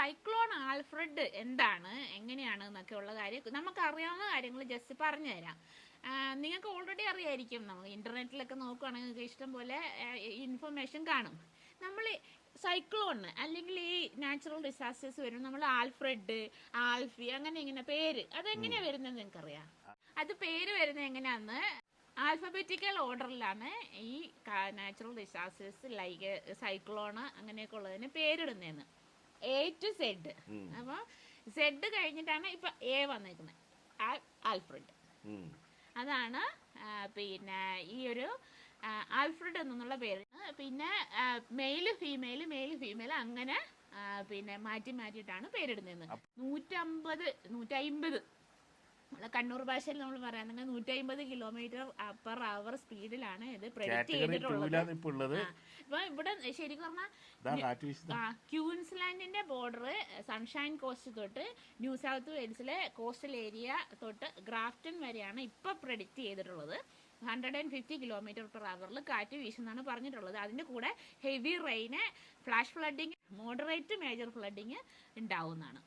Cyclone Alfred എന്താണ്, എങ്ങനെയാണ് എന്നൊക്കെ ഉള്ള കാര്യം നമുക്ക് അറിയാവുന്ന കാര്യങ്ങൾ ജസ്റ്റ് പറഞ്ഞു തരാം. നിങ്ങൾക്ക് ഓൾറെഡി അറിയായിരിക്കും, നമ്മൾ ഇൻ്റർനെറ്റിലൊക്കെ നോക്കുകയാണെങ്കിൽ നിങ്ങൾക്ക് ഇഷ്ടം പോലെ ഇൻഫർമേഷൻ കാണും. നമ്മൾ സൈക്ലോണ് അല്ലെങ്കിൽ ഈ നാച്ചുറൽ ഡിസാസ്റ്റേഴ്സ് വരും, നമ്മൾ ആൽഫ്രഡ്, ആൽഫി അങ്ങനെ ഇങ്ങനെ പേര് അതെങ്ങനെയാണ് വരുന്നത് നിങ്ങൾക്കറിയാം? അത് പേര് വരുന്നത് എങ്ങനെയാണെന്ന് ആൽഫബറ്റിക്കൽ ഓർഡറിലാണ് ഈ നാച്ചുറൽ ഡിസാസ്റ്റേഴ്സ് ലൈക്ക് സൈക്ലോണ് അങ്ങനെയൊക്കെ ഉള്ളതിന് പേരിടുന്നതെന്ന്. A to Z. അപ്പോൾ സെഡ് കഴിഞ്ഞിട്ടാണ് ഇപ്പം എ വന്നേക്കുന്നത്, ആൽഫ്രഡ്. അതാണ് പിന്നെ ഈ ഒരു ആൽഫ്രഡ് എന്നുള്ള പേര്. പിന്നെ മെയില് ഫീമെയിൽ അങ്ങനെ പിന്നെ മാറ്റിയിട്ടാണ് പേരിടുന്നത്. 150 കണ്ണൂർ ഭാഷയിൽ നമ്മൾ പറയാണെങ്കിൽ 150 കിലോമീറ്റർ പെർ അവർ സ്പീഡിലാണ് ഇത് പ്രെഡിക്റ്റ് ചെയ്തിട്ടുള്ളത്. ഇപ്പൊ ഇവിടെ ശരിക്കും പറഞ്ഞാൽ ക്യൂൻസ്ലാൻഡിന്റെ ബോർഡർ സൺഷൈൻ കോസ്റ്റ് തൊട്ട് ന്യൂ സൗത്ത് വെയിൽസിലെ കോസ്റ്റൽ ഏരിയ തൊട്ട് ഗ്രാഫ്റ്റൺ വരെയാണ് ഇപ്പൊ പ്രെഡിക്റ്റ് ചെയ്തിട്ടുള്ളത്. 150 കിലോമീറ്റർ പെർ അവറിൽ കാറ്റ് വീശുന്നാണ് പറഞ്ഞിട്ടുള്ളത്. അതിന്റെ കൂടെ heavy rain, flash flooding, moderate major flooding ഉണ്ടാവുന്നതാണ്.